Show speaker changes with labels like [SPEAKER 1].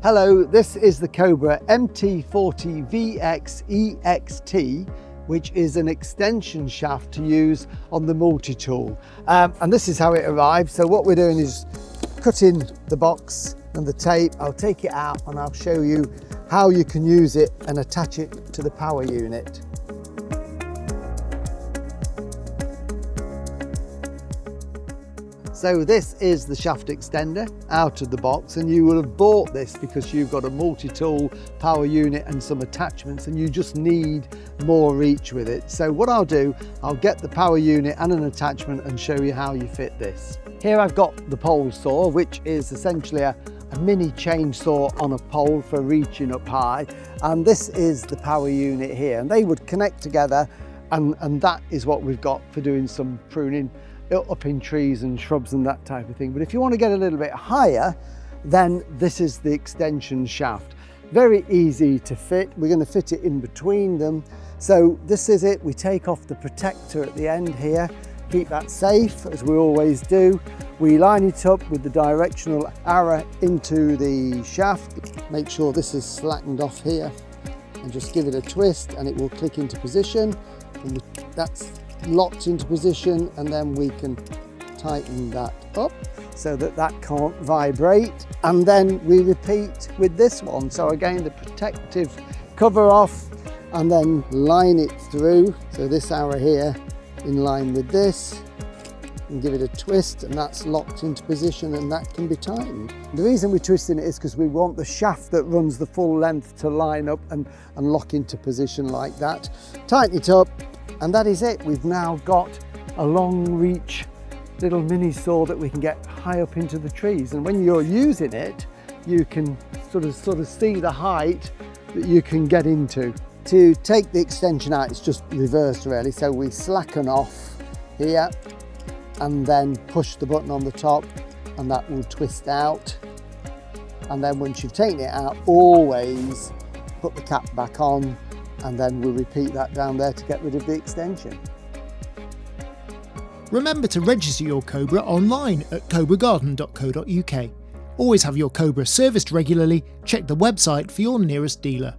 [SPEAKER 1] Hello, this is the Cobra MT40VXEXT, which is an extension shaft to use on the multi-tool. And this is how it arrived. So what we're doing is cutting the box and the tape. I'll take it out and I'll show you how you can use it and attach it to the power unit. So this is the shaft extender out of the box, and you will have bought this because you've got a multi-tool power unit and some attachments and you just need more reach with it. So what I'll do, I'll get the power unit and an attachment and show you how you fit this. Here I've got the pole saw, which is essentially a mini chainsaw on a pole for reaching up high, and this is the power unit here, and they would connect together, and that is what we've got for doing some pruning up in trees and shrubs and that type of thing. But if you want to get a little bit higher, then this is the extension shaft. Very easy to fit. We're going to fit it in between them. So this is it. We take off the protector at the end here, keep that safe as we always do. We line it up with the directional arrow into the shaft. Make sure this is slackened off here and just give it a twist and it will click into position. And that's locked into position, and then we can tighten that up so that that can't vibrate, and then we repeat with this one. So again, the protective cover off and then line it through, so this arrow here in line with this, and give it a twist, and that's locked into position and that can be tightened. The reason we're twisting it is because we want the shaft that runs the full length to line up and lock into position like that. Tighten it up, and that is it. We've now got a long reach little mini saw that we can get high up into the trees, and when you're using it you can sort of see the height that you can get into. To take the extension out, it's just reversed really, so we slacken off here and then push the button on the top and that will twist out, and then once you've taken it out, always put the cap back on, and then we'll repeat that down there to get rid of the extension.
[SPEAKER 2] Remember to register your Cobra online at cobragarden.co.uk. Always have your Cobra serviced regularly. Check the website for your nearest dealer.